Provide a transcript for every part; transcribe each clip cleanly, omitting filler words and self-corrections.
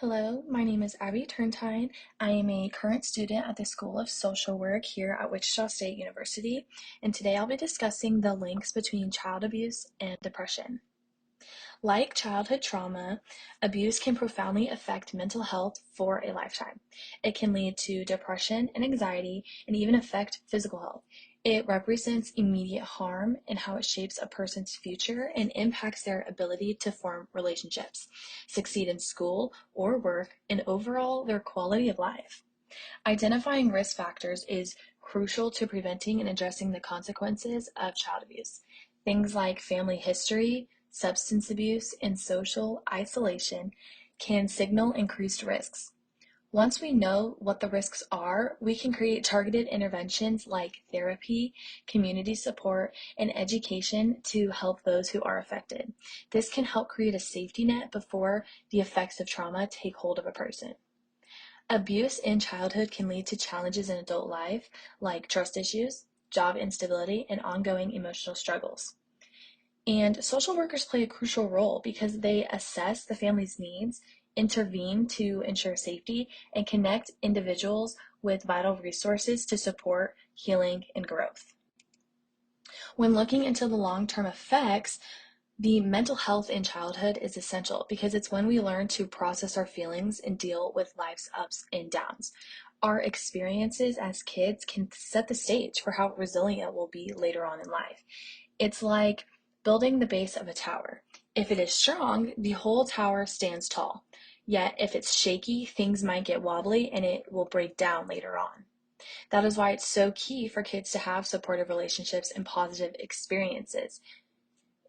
Hello, my name is Abby Turntine. I am a current student at the School of Social Work here at Wichita State University, and today I'll be discussing the links between child abuse and depression. Like childhood trauma, abuse can profoundly affect mental health for a lifetime. It can lead to depression and anxiety and even affect physical health. It represents immediate harm in how it shapes a person's future and impacts their ability to form relationships, succeed in school or work, and overall their quality of life. Identifying risk factors is crucial to preventing and addressing the consequences of child abuse. Things like family history, substance abuse, and social isolation can signal increased risks. Once we know what the risks are, we can create targeted interventions like therapy, community support, and education to help those who are affected. This can help create a safety net before the effects of trauma take hold of a person. Abuse in childhood can lead to challenges in adult life, like trust issues, job instability, and ongoing emotional struggles. And social workers play a crucial role because they assess the family's needs, intervene to ensure safety, and connect individuals with vital resources to support healing and growth. When looking into the long-term effects, the mental health in childhood is essential because it's when we learn to process our feelings and deal with life's ups and downs. Our experiences as kids can set the stage for how resilient we'll be later on in life. It's like building the base of a tower. If it is strong, the whole tower stands tall. Yet if it's shaky, things might get wobbly and it will break down later on. That is why it's so key for kids to have supportive relationships and positive experiences,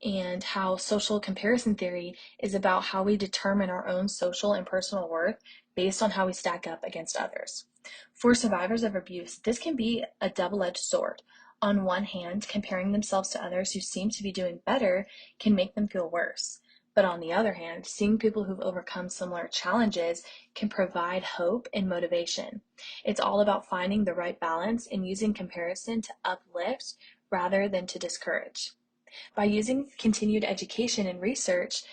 and how social comparison theory is about how we determine our own social and personal worth based on how we stack up against others. For survivors of abuse, this can be a double-edged sword. On one hand, comparing themselves to others who seem to be doing better can make them feel worse. But on the other hand, seeing people who've overcome similar challenges can provide hope and motivation. It's all about finding the right balance and using comparison to uplift rather than to discourage. By using continued education and research,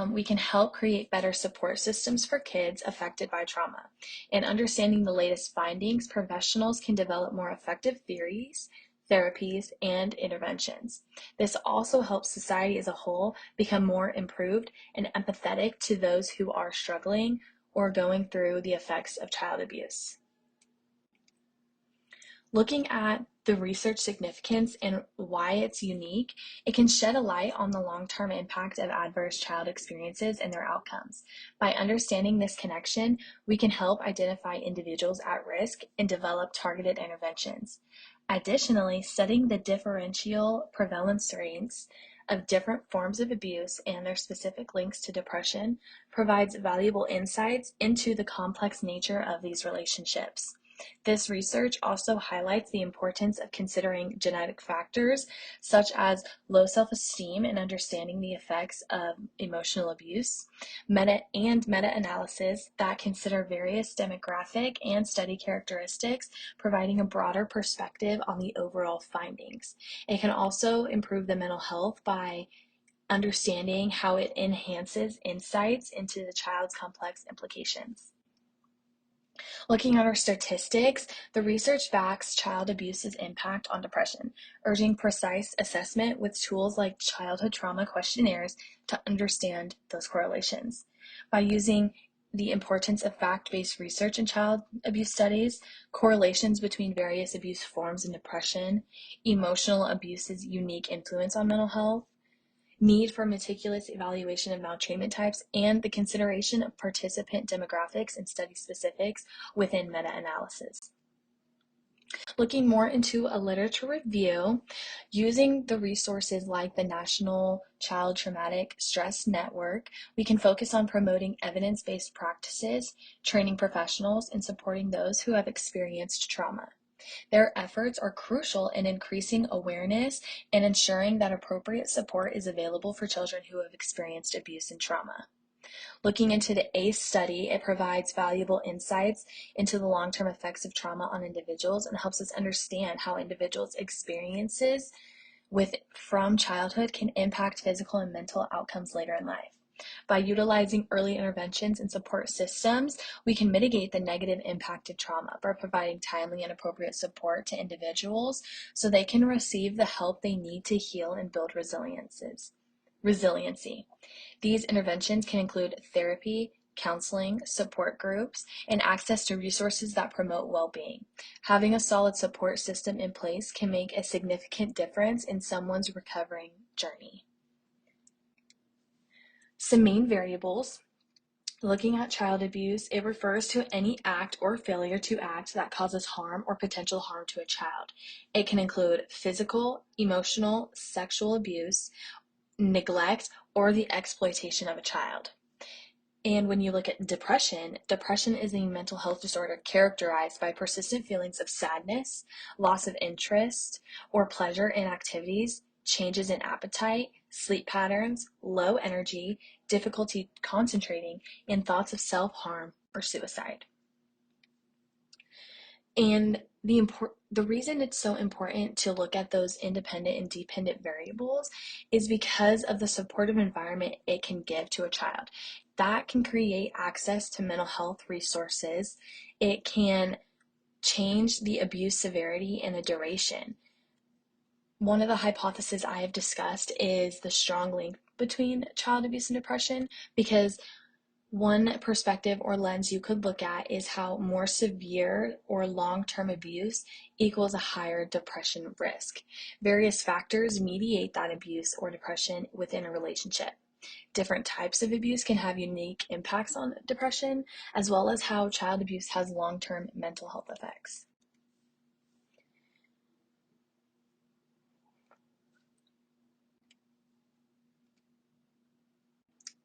we can help create better support systems for kids affected by trauma. And understanding the latest findings, professionals can develop more effective theories, therapies, and interventions. This also helps society as a whole become more improved and empathetic to those who are struggling or going through the effects of child abuse. Looking at the research significance and why it's unique, it can shed a light on the long-term impact of adverse child experiences and their outcomes. By understanding this connection, we can help identify individuals at risk and develop targeted interventions. Additionally, studying the differential prevalence rates of different forms of abuse and their specific links to depression provides valuable insights into the complex nature of these relationships. This research also highlights the importance of considering genetic factors such as low self-esteem and understanding the effects of emotional abuse, meta-analysis that consider various demographic and study characteristics, providing a broader perspective on the overall findings. It can also improve the mental health by understanding how it enhances insights into the child's complex implications. Looking at our statistics, the research backs child abuse's impact on depression, urging precise assessment with tools like childhood trauma questionnaires to understand those correlations. By using the importance of fact-based research in child abuse studies, correlations between various abuse forms and depression, emotional abuse's unique influence on mental health, need for meticulous evaluation of maltreatment types, and the consideration of participant demographics and study specifics within meta-analysis. Looking more into a literature review, using the resources like the National Child Traumatic Stress Network, we can focus on promoting evidence-based practices, training professionals, and supporting those who have experienced trauma. Their efforts are crucial in increasing awareness and ensuring that appropriate support is available for children who have experienced abuse and trauma. Looking into the ACE study, it provides valuable insights into the long-term effects of trauma on individuals and helps us understand how individuals' experiences from childhood can impact physical and mental outcomes later in life. By utilizing early interventions and support systems, we can mitigate the negative impact of trauma by providing timely and appropriate support to individuals so they can receive the help they need to heal and build resiliency. These interventions can include therapy, counseling, support groups, and access to resources that promote well-being. Having a solid support system in place can make a significant difference in someone's recovering journey. Some main variables. Looking at child abuse, it refers to any act or failure to act that causes harm or potential harm to a child. It can include physical, emotional, sexual abuse, neglect, or the exploitation of a child. And when you look at depression, depression is a mental health disorder characterized by persistent feelings of sadness, loss of interest or pleasure in activities, changes in appetite, sleep patterns, low energy, difficulty concentrating, and thoughts of self-harm or suicide. And the reason it's so important to look at those independent and dependent variables is because of the supportive environment it can give to a child. That can create access to mental health resources. It can change the abuse severity and the duration. One of the hypotheses I have discussed is the strong link between child abuse and depression, because one perspective or lens you could look at is how more severe or long-term abuse equals a higher depression risk. Various factors mediate that abuse or depression within a relationship. Different types of abuse can have unique impacts on depression, as well as how child abuse has long-term mental health effects.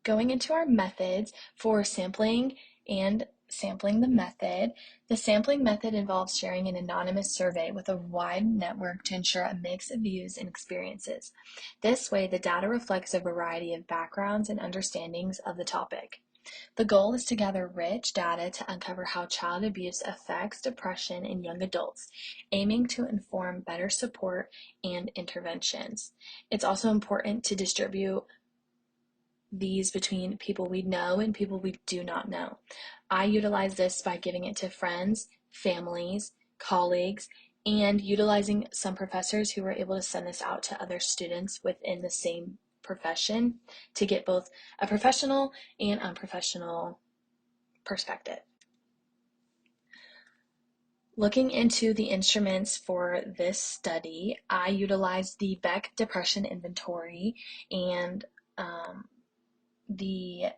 Going into our methods for sampling and sampling the method. The sampling method involves sharing an anonymous survey with a wide network to ensure a mix of views and experiences. This way, the data reflects a variety of backgrounds and understandings of the topic. The goal is to gather rich data to uncover how child abuse affects depression in young adults, aiming to inform better support and interventions. It's also important to distribute these between people we know and people we do not know. I utilize this by giving it to friends, families, colleagues, and utilizing some professors who were able to send this out to other students within the same profession to get both a professional and unprofessional perspective. Looking into the instruments for this study, I utilized the Beck Depression Inventory and the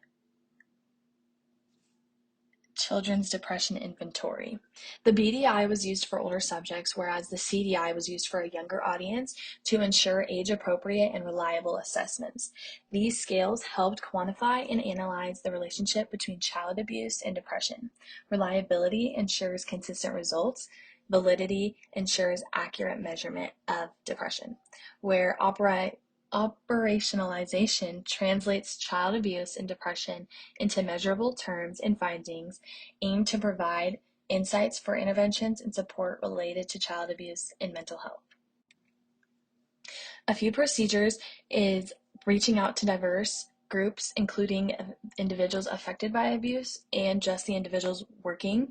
Children's Depression Inventory. The BDI was used for older subjects, whereas the CDI was used for a younger audience to ensure age-appropriate and reliable assessments. These scales helped quantify and analyze the relationship between child abuse and depression. Reliability ensures consistent results. Validity ensures accurate measurement of depression. Where operationalization translates child abuse and depression into measurable terms and findings aimed to provide insights for interventions and support related to child abuse and mental health. A few procedures is reaching out to diverse groups, including individuals affected by abuse and just the individuals working.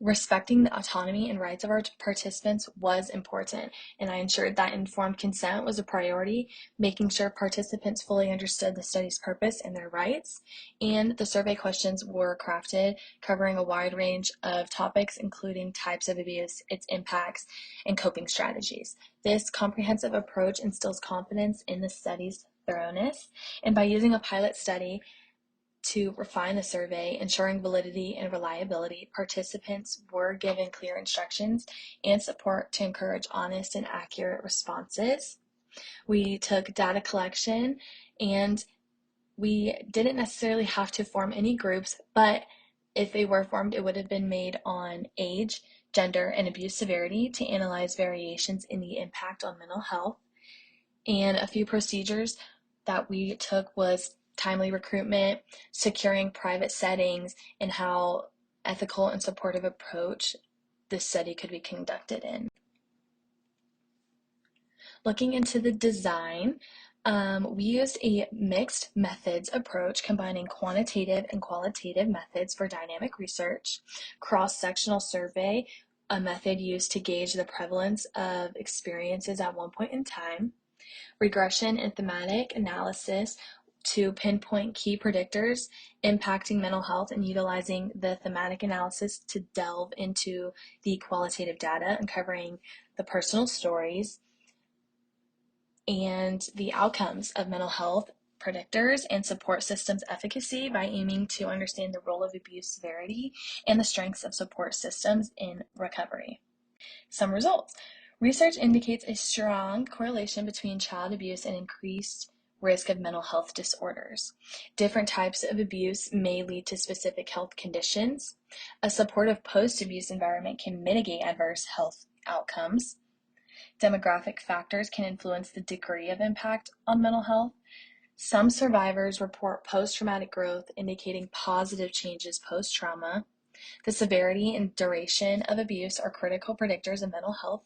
Respecting the autonomy and rights of our participants was important, and I ensured that informed consent was a priority, making sure participants fully understood the study's purpose and their rights. And the survey questions were crafted, covering a wide range of topics, including types of abuse, its impacts, and coping strategies. This comprehensive approach instills confidence in the study's thoroughness, and by using a pilot study to refine the survey, ensuring validity and reliability, participants were given clear instructions and support to encourage honest and accurate responses. We took data collection, and we didn't necessarily have to form any groups, but if they were formed, it would have been made on age, gender, and abuse severity to analyze variations in the impact on mental health. And a few procedures that we took was timely recruitment, securing private settings, and how ethical and supportive approach this study could be conducted in. Looking into the design, We used a mixed methods approach combining quantitative and qualitative methods for dynamic research, cross-sectional survey, a method used to gauge the prevalence of experiences at one point in time, regression and thematic analysis to pinpoint key predictors impacting mental health, and utilizing the thematic analysis to delve into the qualitative data, uncovering the personal stories and the outcomes of mental health predictors and support systems efficacy by aiming to understand the role of abuse severity and the strengths of support systems in recovery. Some results. Research indicates a strong correlation between child abuse and increased risk of mental health disorders. Different types of abuse may lead to specific health conditions. A supportive post-abuse environment can mitigate adverse health outcomes. Demographic factors can influence the degree of impact on mental health. Some survivors report post-traumatic growth, indicating positive changes post-trauma. The severity and duration of abuse are critical predictors of mental health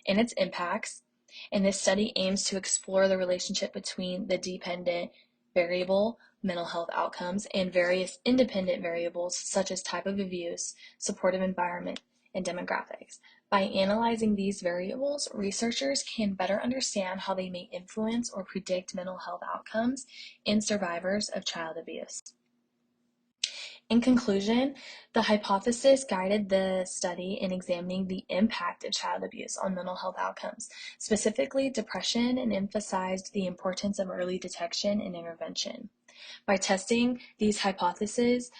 and its impacts. And this study aims to explore the relationship between the dependent variable mental health outcomes and various independent variables such as type of abuse, supportive environment, and demographics. By analyzing these variables, researchers can better understand how they may influence or predict mental health outcomes in survivors of child abuse. In conclusion, the hypothesis guided the study in examining the impact of child abuse on mental health outcomes, specifically depression, and emphasized the importance of early detection and intervention. By testing these hypotheses,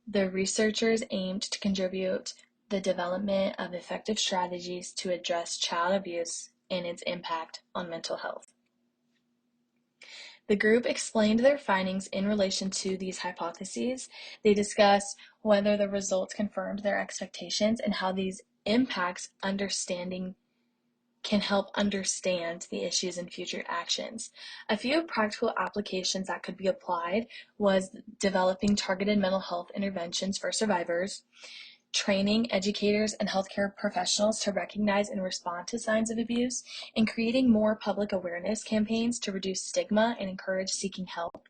the researchers aimed to contribute the development of effective strategies to address child abuse and its impact on mental health. The group explained their findings in relation to these hypotheses. They discussed whether the results confirmed their expectations and how these impacts understanding can help understand the issues and future actions. A few practical applications that could be applied was developing targeted mental health interventions for survivors, training educators and healthcare professionals to recognize and respond to signs of abuse, and creating more public awareness campaigns to reduce stigma and encourage seeking help.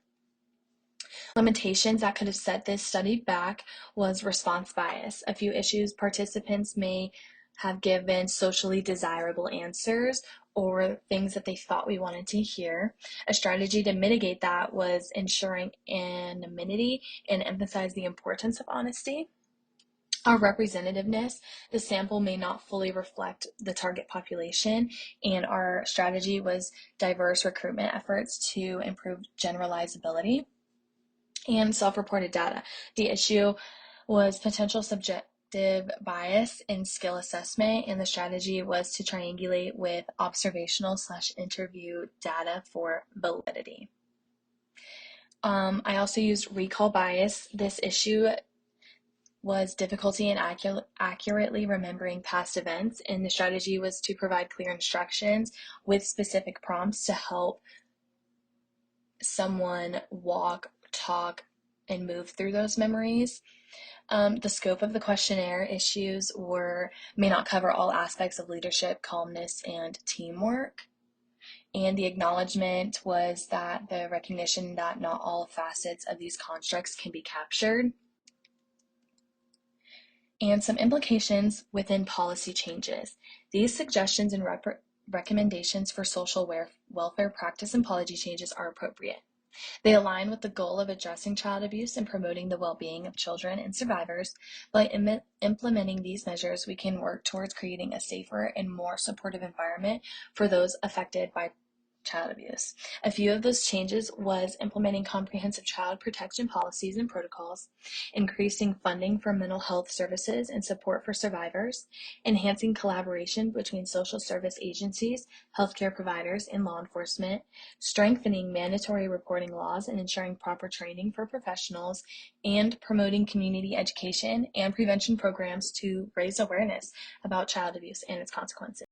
Limitations that could have set this study back was response bias. A few issues: participants may have given socially desirable answers or things that they thought we wanted to hear. A strategy to mitigate that was ensuring anonymity and emphasize the importance of honesty. Our representativeness, the sample may not fully reflect the target population, and our strategy was diverse recruitment efforts to improve generalizability. And self-reported data. The issue was potential subjective bias in skill assessment, and the strategy was to triangulate with observational/interview data for validity. I also used recall bias. This issue was difficulty in accurately remembering past events, and the strategy was to provide clear instructions with specific prompts to help someone walk, talk, and move through those memories. The scope of the questionnaire issues may not cover all aspects of leadership, calmness, and teamwork. And the acknowledgement was that the recognition that not all facets of these constructs can be captured. And some implications within policy changes. These suggestions and recommendations for social welfare practice and policy changes are appropriate. They align with the goal of addressing child abuse and promoting the well-being of children and survivors. By implementing these measures, we can work towards creating a safer and more supportive environment for those affected by child abuse. A few of those changes was implementing comprehensive child protection policies and protocols, increasing funding for mental health services and support for survivors, enhancing collaboration between social service agencies, healthcare providers, and law enforcement, strengthening mandatory reporting laws and ensuring proper training for professionals, and promoting community education and prevention programs to raise awareness about child abuse and its consequences.